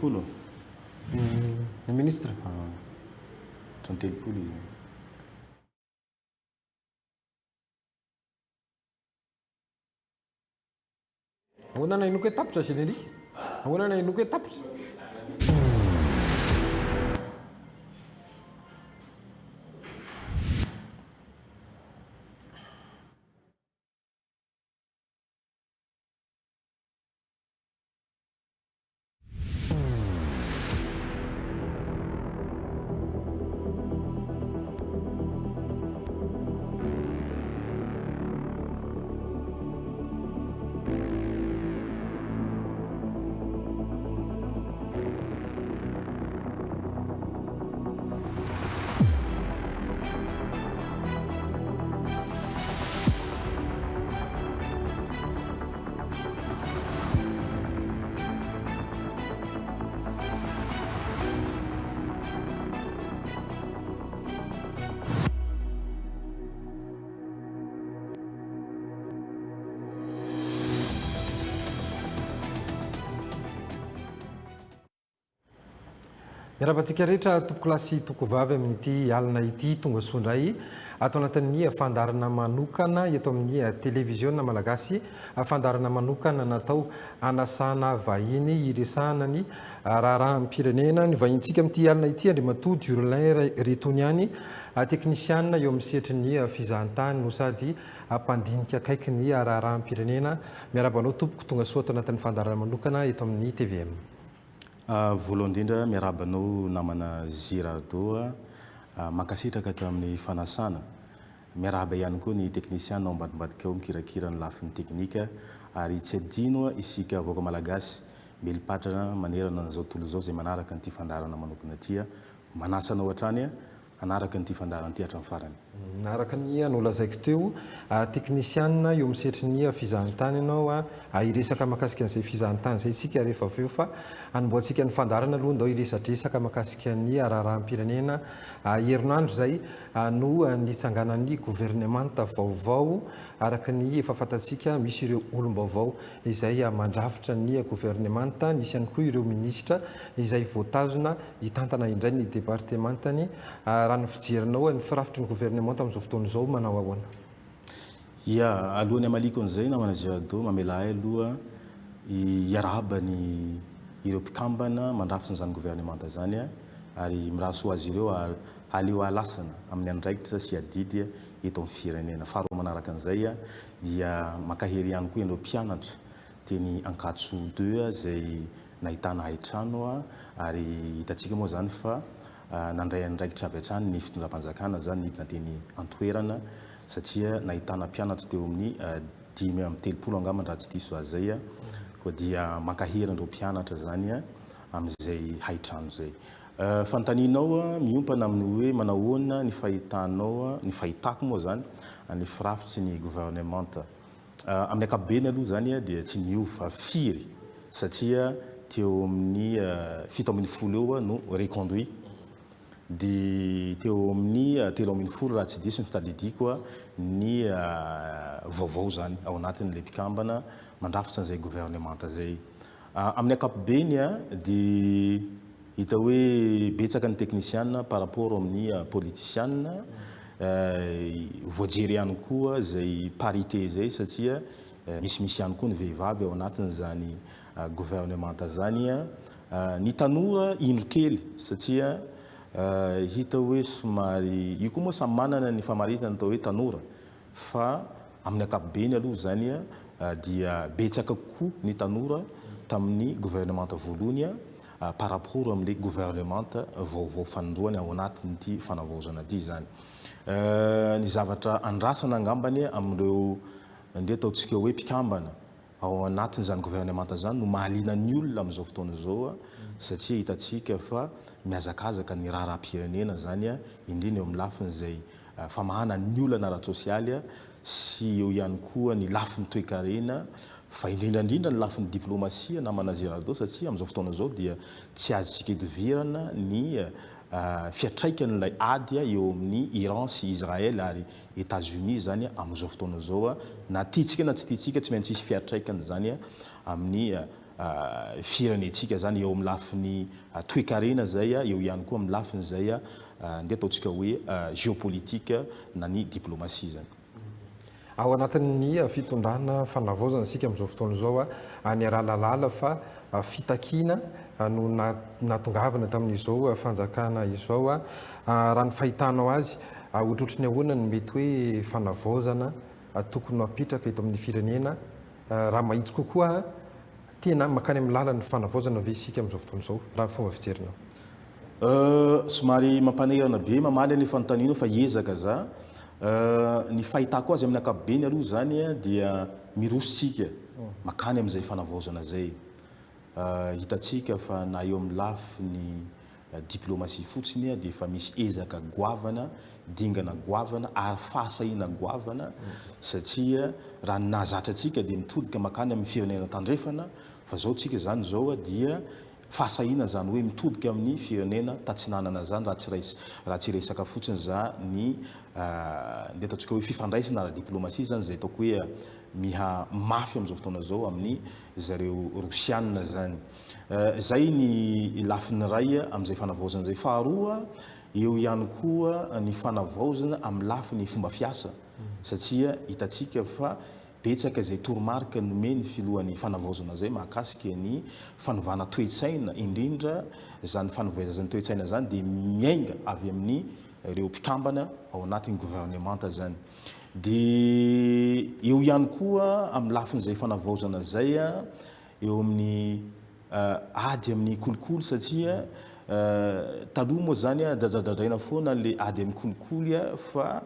Polo. Ministra. Telopolo izy. Ahoana na inoko hoe tapitra Généry? Ahoana na inoko hoe tapitra? Miarabantsika rehetra tompoko lasy toko vavy amin'ity alina ity tonga soandray atao anatin'ny fandarana manokana eto amin'ny télévision malagasy, fandarana manokana natao anasana vahiny iresahana ny raharaham-pirenena. Ny vahintsika amin'ity alina ity Andriamatoa Durolain Retoniany, teknisiana eo amin'ny setry ny fizahantany no sady mpandinika akaiky ny raharaham-pirenena. Miarabanao tompoko tonga soa atao anatin'ny fandarana manokana eto amin'ny TVM. Voalohany indrindra miarabanao namana Girardo mankasitraka teo amin'ny fanasana. Miaraba ihany koa ny teknisiana ao ambadimbadika ao mikirakira ny lafin'ny teknika ary tsy adino isika vaoaka malagasy melipatrana manerana an'izao tontolo izao izay manaraka nyity fandarana manokana ity manasanao hatrany anaraka nyity fandarana ity hatramin'ny farany. Araka ny nolazaiko teo, teknisiana eo amin'ny setry ny fizahantany ianao iresaka mahakasika an'izay fizahantany izay isika rehefa avy eo fa anomboantsika ny fandarana aloha ndao iresadresaka mahakasika ny raharaham-pirenena. Herinandro izay no nitsanganan'ny gouvernemanta vaovao araka ny efa fantatsika misy ireo olom-baovao izay mandrafitra ny gouvernemanta, nisy ihany koa ireo minisitra izay voatazona hitantana indray ny departementany. Raha ny fijerinao ny firafitry ny gouvernemanta amin'izao fotoana izao manao ahoana? Ia, alohan'ny amaliko an'izay namana Girardo mamela ahy aloha hiarahaba ny ireo mpikambana mandrafitra n'izany gouvernemanta zany ary mirahasoa azy ireo aleo alasana amin'ny andraikitra sy adidy eto amin'ny firenena. Faharoa manaraka an'izay dia mankahery ihany koa ianao mpianatra teny Ankatso 2 izay nahitana haitrano ary hitantsika moa zany fa nandray andraikitra avy hatrany ny fitondram-panjakana zany nidina teny Antoerana satria nahitana mpianatra teo amin'ny 5-telopolo angamba raha tsy diso azy zay koa dia mankahery andreo mpianatra zany amin'izay haitrano zay. Fantaninao miompana amin'ny hoe manahoana ny fahitanao, ny fahitako moa zany ny firafitry ny gouvernemanta amin'ny ankapobeny aloha zany dia tsy niova firy satria teo amin'ny 7 eo no reconduit dia teo amin'ny 3 raha tsy diso ny fitadidiko ny vaovao zany ao anatin'ilay mpikambana mandrafitra an'izay gouvernemanta zay. Amin'ny ankapobeny dia hita hoe betsaka ny teknisiana par rapport amin'ny politisiana, voajery ihany koa zay parité zay satria misy ihany koa ny vehivavy ao anatin'izany gouvernemanta zany. Ny tanora indro-kely satria hita hoe somary io koa moa samy manana ny famaritana atao hoe tanora fa amin'ny ankapobeny aloha zany dia betsaka koa ny tanora tamin'ny gouvernemanta voalohany par rapport amin'ilay gouvernemanta vaovao fanindroany ao anatin'ity fanavaozana ity zany. Ny zavatra andrasana angambany amin'ireo nde ataontsika hoe mpikambana ao anatin'izany gouvernemanta zany no mahaliana ny olona amin'izao fotoana izao satria hitantsika fa miazakazaka ny raharaham-pirenena zany indrindra eo amin'ny lafin'izay famahana ny olana ara-tsosialy sy eo ihany koa ny lafin'ny toe-karena fa indrindrandrindra ny lafin'ny diplomasia namana Girardo satria amin'izao fotoana izao dia tsy azontsika idovirana ny fiatraikan'ilay ady eo amin'ny Iran sy Israël ary États-Unis zany amin'izao fotoana izao na tiantsika na tsy tiantsika tsy maintsy hisy fiatraikany zany amin'ny firenentsika zany eo amin'ny lafiny toe-karena zay eo ihany koa amin'ny lafiny zay ndeha ataontsika hoe géopolitique na ny diplomatie zany. Ao anatin'ny fitondrana fanavaozana sika amin'izao fotoana izao any aralalala fa fitakiana no natongavana tamin'izao fanjakana izao raha ny fahitanao azy ohatrohatry ny ahoana ny mety hoe fanavaozana tokony hapitraka eto amin'ny firenena raha mahitsy kokoa tena makany amin'ny lalany fanavaozana ve isika amin'izao fotoana izao raha fomba fijerinao? Somary mampanirana be mamaly ny fanontaniana fa ezaka za ny fahitako azy amin'ny ankapobeny aloha zany dia mirositsika makany amin'izay fanavaozana zay. Hitatsika fa na eo amin'ny lafiny diplomatie fotsiny dia efa misy ezaka goavana, dingana goavana ary fahasahiana goavana satria raha nahazatra atsika dia mitodika makany amin'ny firenena tandrefana fa zao tsika zany zao dia fahasahiana zany hoe mitodika amin'ny firenena tatsinanana zany raha tsy resaka fotsiny za ny ndeha ataontsika hoe fifandraisana ara diplomatie zany zay ataoko hoe miha mafy amin'izao fotoana zao amin'ny zareo rosianina zany. Zay ny lafiny ray amin'izay fanavaozana zay. Faharoa eo ihany koa ny fanavaozana amin'ny lafiny fomba fiasa satria hitatsika fa betsaka zay toromarika nomeny filohan'ny fanavaozana zay mahakasika ny fanovana toe-tsaina indrindra zany fanovezana toe-tsaina zany dia miainga avy amin'ny ireo mpikambana ao anatin'ny gouvernemanta zany. Dia eo ihany koa amin'ny lafin'izay fanavaozana zay eo amin'ny ady amin'ny kolikoly satria taloha moa zany dradradradraina foana le ady amin'ny kolikoly fa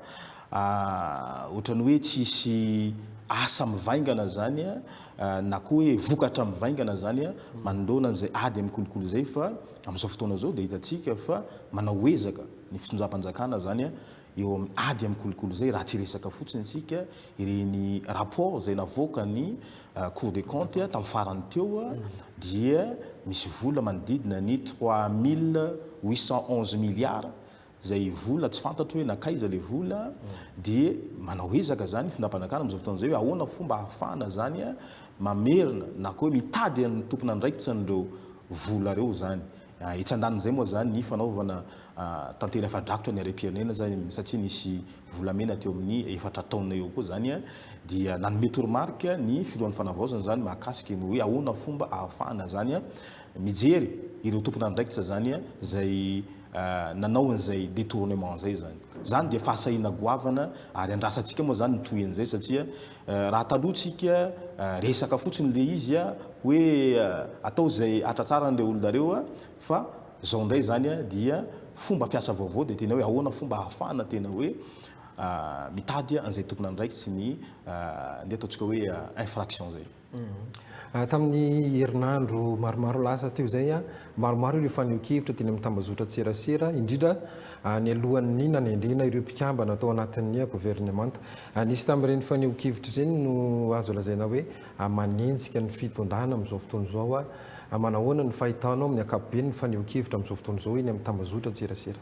ohatrany hoe tsisy asa mivaingana zany na koa hoe vokatra mivaingana zany manoloana an'izay ady amin'ny kolikoly zay fa amin'izao fotoana zao dia hitatsika fa manao ezaka ny fitondram-panjakana zany eo amin'ny ady amin'ny kolikoly zay raha tsy resaka fotsiny sika ireny rapport zay navoaka ny Cour des comptes tamin'ny farany teo dia misy vola manodidina ny 3811 milliards zay vola tsy fantatro hoe nakaiza le vola dia manao ezaka zany fitondram-panjakana amin'izao fotoana zay hoe ahoana fomba ahafahana zany mamerina na koa hoe mitady ny tompona andraikitsan'ireo vola reo zany. Itsandan'izay moa zany ny fanaovana tantely afa-drakotra ny harem-pirenena zany satria nisy volamena teo amin'ny 4 taona eo koa zany dia nanome toromarika ny filohan'ny fanavaozana zany mahakasika ny hoe ahoana fomba ahafahana zany mijery ireo tompona andraikitra zany zay nanao an'izay détournement zay zany dia fahasahiana goavana ary andrasantsika moa zany nitohin'izay satria raha talohantsika resaka fotsiny le izy hoe atao zay atratsara n'ireo olonareo fa zao ndray zany dia fomba fiasa vaovao dia tena hoe ahoana fomba ahafahana tena hoe mitady an'izay tompona andraikitsy ny ndeha ataontsika hoe infraction zay. Tamin'ny herinandro maromaro lasa teo zay maromaro ireo faneho-kevitra teny amin'ny tambazotra tserasera indrindra ny alohan'ny nanendrena ireo mpikambana atao anatin'ny gouvernemanta. Nisy tamin'ireny faneho-kevitra ireny no azo lazaina hoe manenjika ny fitondrana amin'izao fotoana izao manahoana ny fahitanao amin'ny ankapobeny ny faneho-kevitra amin'izao fotoana izao eny amin'ny tambazotra tserasera?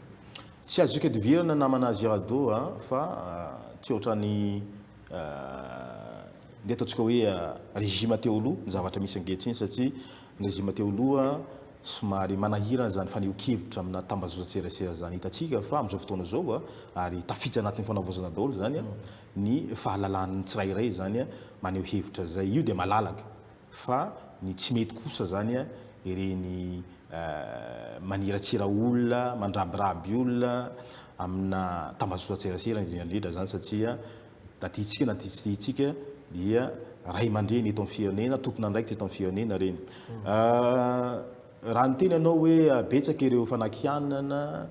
Tsy azoka divirana namana Girado fa tsy ohatrany ndeha ataontsika hoe régime teo aloha ny zavatra misy ankehitriny satria ny régime teo aloha somary manahirana zany faneho-kevitra amina tambazotra tserasera zany hitatsika fa amin'izao fotoana zao ary tafiditra anatin'ny fanavaozana daholo zany ny fahalalan'ny tsirairay zany maneho hevitra zay io dia malalaka fa ny tsy mety kosa zany ireny maniratsira olona mandrabiraby olona amina tambazotra tserasera indrindra zany satria natitsika na tsy titsika dia ray aman-dreny eto amin'ny firenena tompona andraikitra eto amin'ny firenena reny. Raha ny tena ianao hoe betsaka ireo fanakianana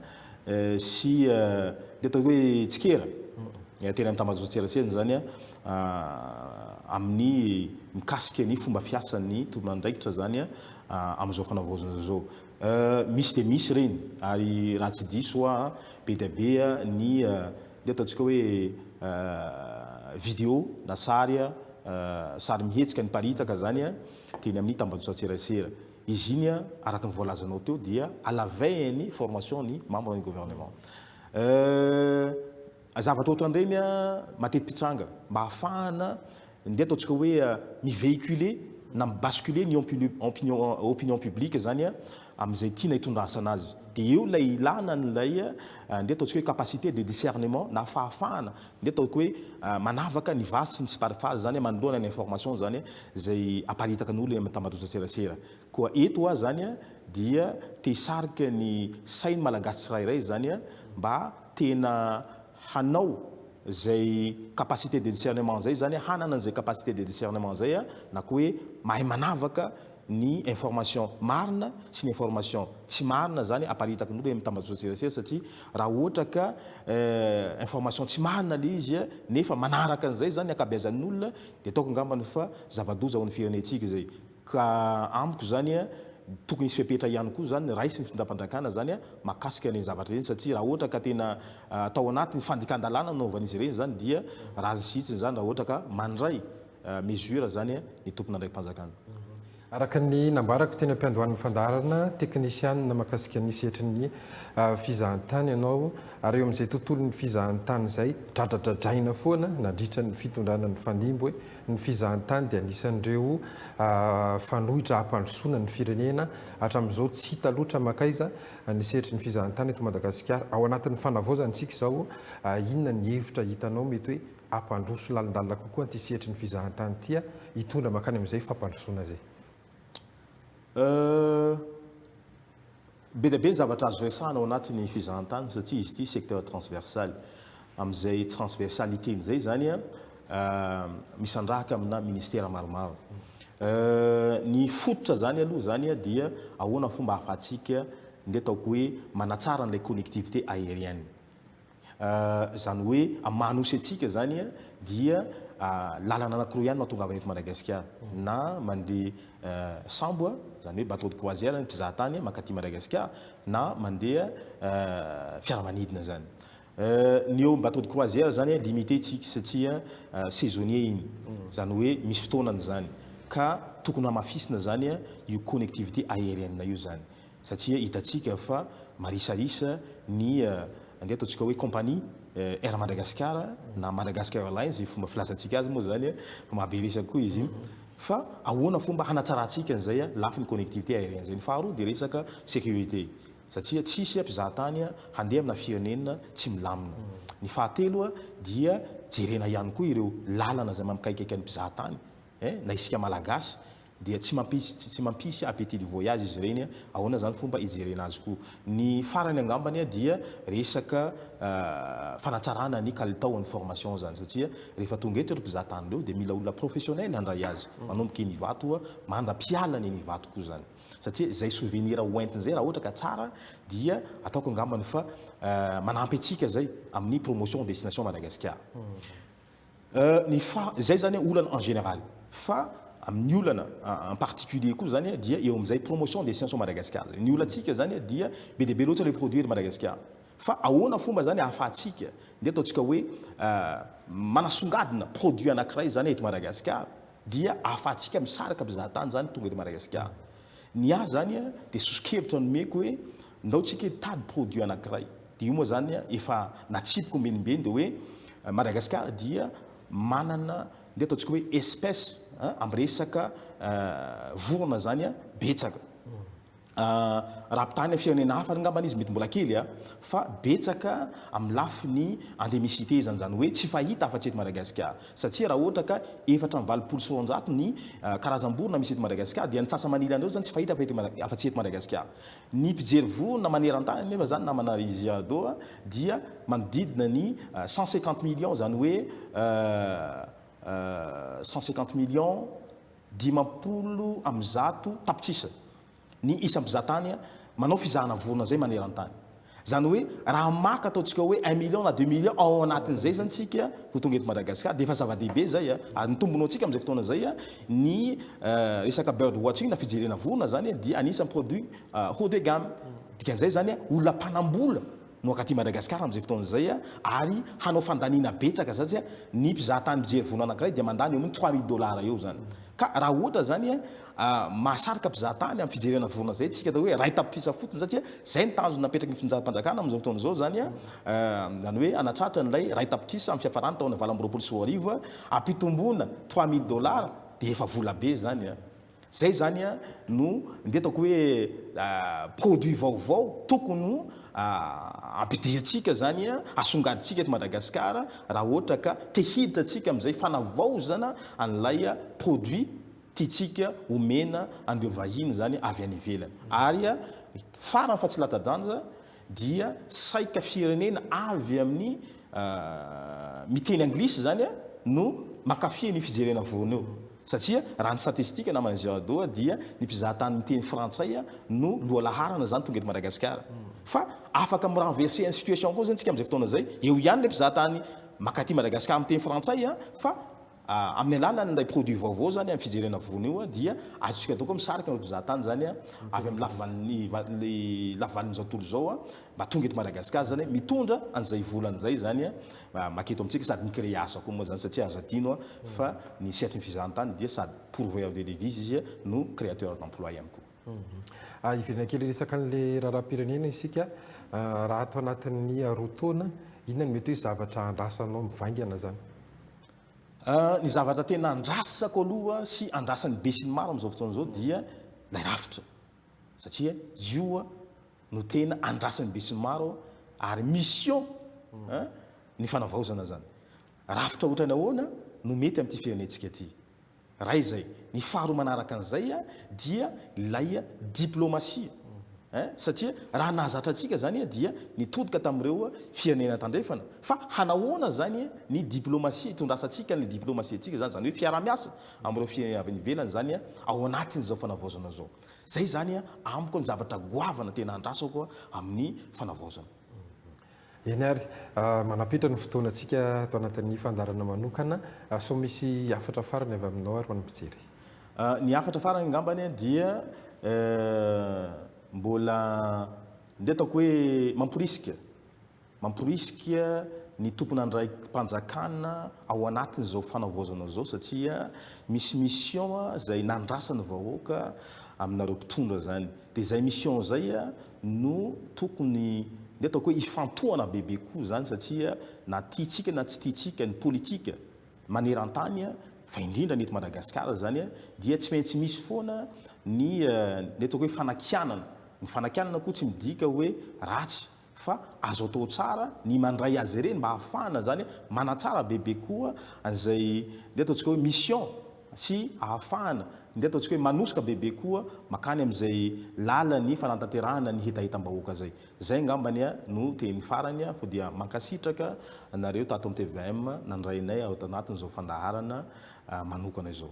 sy ndeha atao hoe tsikera tena amin'ny tambazotra tserasera zany amin'ny mikasika ny fomba fiasan'ny tompona andraikitra zany amin'izao fanavaozana zao. Misy dia misy reny ary raha tsy diso be dia be ny ndeha ataontsika hoe vidéo na sary mihetsika ny paritaka zany teny amin'ny tambazotra tserasera. Izy iny araka ny voalazanao teo dia à la veille ny formation ny membre du gouvernement. Zavatra ohatran'ireny matety pitsanga mba ahafahana ndeha ataontsika hoe mivéhiculer na mibasculer ny opinion publique zany amin'izay tiana hitondrasana azy dia eo lay ilana nylay nde ataontsika hoe capacité de discernement na fahafahana nde ataoko hoe manavaka ny vasy sy ny siparofazy zany manoloana ny information zany zay aparitaka n'olo amin'ny tambadrotra serasera koa eto a zany dia tesarika ny sainy malagasy tsirairay zany mba tena hanao zay capacité de discernement zay zany hanana zay capacité de discernement zay na koa hoe mahay manavaka ny information marina sy ny information tsy marina zany aparitaka n'olo amin'ny tambadrotra serasera satria raha ohatra ka information tsy marina le izy nefa manaraka an'izay zany akabeazan'ny olona dia ataoko angambany fa zava-doza ao amin'ny firenetsika zay ka amiko zany tokony isy fepetra ihany koa zany raisy ny fitondram-pandrakana zany mahakasika ny zavatra reny satria raha ohatra ka tena atao anatin'ny fandikan-dalàna naovan'izy ireny zany dia raha ny sitsiny zany raha ohatra ka mandray mesure zany ny tompona andraiki-mpanjakana. Araka ny nambarako teny am-piandohan'ny fandarana teknisianina mahakasika ny setrin'ny fizahantany ianao ary eo amin'izay tontolon'ny fizahantany izay dradradradraina foana nandritra ny fitondrana ny fandimbo hoe ny fizahantany dia anisan'ireo fanohitra hampandrosoana ny firenena hatramin'izao tsy hita loatra makaiza ny setrin'ny fizahantany eto Madagasikara ao anatin'ny fanavaozana isika izao inona ny hevitra hitanao mety hoe hampandroso lalindalina kokoa ny setrin'ny fizahantany tia hitondra makany amin'izay fampandrosoana zay. Be dia be ny zavatra azo resahana ao anatin'ny fizahantany satria izy ity secteur transversal amin'izay transversalité-n'izay zany misandrahaka amina ministère maromaro. Ny fototra zany aloha zany dia ahoana fomba hahafahantsika nde ataoko hoe manatsara n'ilay connectivité aérienne. Zany hoe amanosy atsika zany dia lalana anankiroa ihany mahatongavana eto Madagasikara na mandeha sambo zany hoe bateau de croisière ny mpizahatany mankaty Madagasikara na mandeha fiaramanidina zany. Ny eo bateau de croisière zany limité tsika satria saisonnier iny zany hoe misy fotoanany zany ka tokony hamafisina zany io connectivité aérienne io zany satria hitatsika fa marisarisa ny nde ataontsika hoe compagnie Air Madagascar na Madagascar Airlines fomba filazantsika azy moa zany mahaberesaka koa izy fa ahoana fomba hanatsaratsika an'izay lafiny connectivité aérienne zay. Ny faharoa dia resaka sécurité satria tsisy mpizahatany handeha amina firenena tsy milamina. Ny fahatelo dia jerena ihany koa ireo lalana zay mamikaikaiky ny mpizahatany na isika malagasy dia tsy mampisy appétit de voyage izy ireny ahoana zany fomba hijerena azy koa. Ny farany angambany dia resaka fanatsarana ny kalitaon'ny formation zany satria rehefa tonga eto ireo mpizahatany reo dia mila olona professionnel handray azy manomboka ny vato mandra-pialany ny vato koa zany satria zay souvenir hoentin'izay raha ohatra ka tsara dia ataoko angambany fa manampy atsika zay amin'ny promotion destination Madagascar. Zay zany olana en général fa amin'ny olana en particulier koa zany dia eo amin'izay promotion destination Madagascar. Ny olantsika zany dia be dia be loatra le produire Madagascar fa ahoana fomba zany ahafahantsika nde ataontsika hoe manasongadina produit anankiray zany eto Madagascar dia ahafahantsika misaraka mpizahatany zany tonga eto Madagascar. Ny ahy zany dia soskevitra nomeko hoe ndao tsika tady produit anankiray dia io moa zany efa natsipiko mbenimbeny dia hoe Madagascar dia manana nde ataontsika hoe espèce amin'ny resaka vorona zany betsaka. Raha mpitany firenena hafa angambany izy mety mbola kely fa betsaka amin'ny lafiny endémicité zany hoe tsy fahita afa-tsy eto Madagasikara satria raha ohatra ka 480 ny karazam-borona misy eto Madagasikara dia ny tsasa-manila andreo zany tsy fahita afa-tsy eto Madagasikara. Ny mpijery vorona maneran-tany nefa zany namana izy ado dia manodidina ny 150 millions zany hoe 150 millions 50 tapitrisa ny isam-mpizahatany manao fizahana vorona zay maneran-tany. Zany hoe raha maka ataontsika hoe 1 million na 2 millions ao anatin'izay zany tsika ho tonga eto Madagasikara dia efa zava-dehibe zay ary ny tombonao tsika amin'izay fotoana zay ny resaka bird watching na fijerena vorona zany dia anisan'ny produit haut de gamme. Dikan'izay zany olona mpanambola no akaty Madagasikara amin'izay fotoana zay ary hanao fandaniana betsaka satria ny mpizahatany mijery vorona anankiray dia mandany eo amin'ny $3000 eo zany. Ka raha ohatra zany mahasarika mpizahatany amin'ny fijerena vorona zay tsika da hoe ray tapitrisa fotsiny satria zay ny tanjona napetraky ny finjaham-panjakana amin'izao fotoana zao zany zany hoe anatratra n'ilay ray tapitrisa amin'ny fiafarany taona 2024 ampitombona $3000 dia efa vola be zany zay zany a no ndetako hoe produit vaovao tokony no ampidirintsika zany a asongadintsika eto Madagasikara raha ohatra ka te hiditra atsika amin'izay fanavaozana an'ilay produit tiatsika omena an'ireo vahiny zany avy any ivelany ary farany fa tsy latadanja dia saika firenena avy amin'ny miteny anglisy zany no makafy ny fijerena vorona eo satria raha ny statistika namana Jado dia ny mpizahatany miteny frantsay no lohalaharana zany tonga eto Madagasikara fa afaka mirenverser une situation koa zany tsika amin'izay fotoana zay eo ihany le mpizahatany makaty Madagasikara miteny frantsay fa amin'ny alalan'ilay produit vaovao zany amin'ny fijerena vorona io dia azotsika atao koa misarika ny mpizahatany zany avy amin'ny lavalin''izao tontolo zao mba tonga eto Madagasikara zany mitondra an'izay volan'izay zany maketo amintsika sady micréer asa koa moa zany satria azo adino fa ny sehatry ny fizahatany dia sady pourvoyeur de devise izy no créateur d'emploi ihany koa. Ivelana kely resaka an'le raharam-pirenena isika raha atao anatin'ny roa taona inona no mety hoe zavatra andrasanao mivaingana zany? Ny zavatra tena andrasako aloha sy andrasan'ny be sy ny maro amin'izao fotoana izao dia lay rafitra satria io no tena andrasan'ny be sy ny maro ary mission ny fanavaozana zany rafitra ohatra ny ahoana no mety amin'ity firenentsika ity ray zay ny faharoa manaraka an'izay dia lay diplomasia satria raha nahazatra antsika zany dia nitodika tamin'ireo firenena tandrefana fa hanahoana zany ny diplomasia itondrasantsika ny diplomasia antsika zany hoe fiara-miasa amin'ireo firenena avy nivelany zany ao anatin'izao fanavaozana zao zay zany amiko ny zavatra goavana tena andrasako amin'ny fanavaozana. Eny ary manapitra ny fotoanantsika atao anatin'ny fandarana manokana so misy afatra farany avy aminao ary manampijery. Ny afatra farany ngambany dia mbola ndetako hoe mamporisika ny tompona andray mpanjakana ao anatin'izao fanavaozana zao satria misy mission zay nandrasany vahoaka aminareo mpitondra zany dia zay mission zay no tokony ndetako hoe ifantohana bebe koa zany satria na tiatsika na tsy tiatsika ny politika maneran-tany fa indrindra ny eto Madagasikara zany dia tsy maintsy misy foana ny ndetako hoe fanakianana ny fanakianana koa tsy midika hoe ratsy fa azo atao tsara ny mandray azy ireny mba ahafahana zany manatsara bebe koa an'izay nde ataontsika hoe mission sy ahafahana nde ataontsika hoe manosika bebe koa makany amin'izay lalany fanantanterahana ny hitahitam-bahoaka zay ngambany no teny farany ho dia mankasitraka nareo tato amin'ny TVM nandrainay ao anatin'izao fandaharana manokana izao.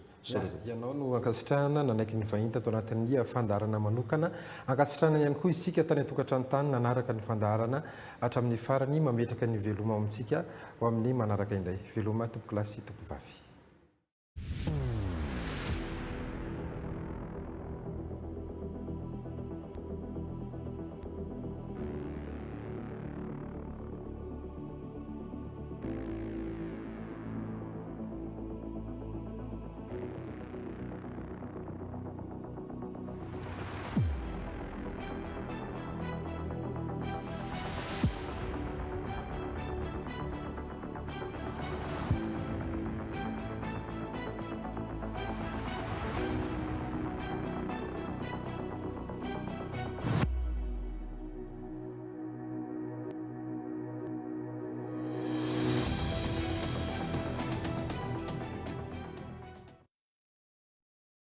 Ianao no ankasitrahana nanaiky ny vahiny tao anatin'ny fandaharana manokana ankasitrahana ihany koa isika tany atokantranontany nanaraka ny fandaharana hatramin'ny farany mametraka ny veloma amintsika ho amin'ny manaraka indray veloma tompokilasy tompovavy.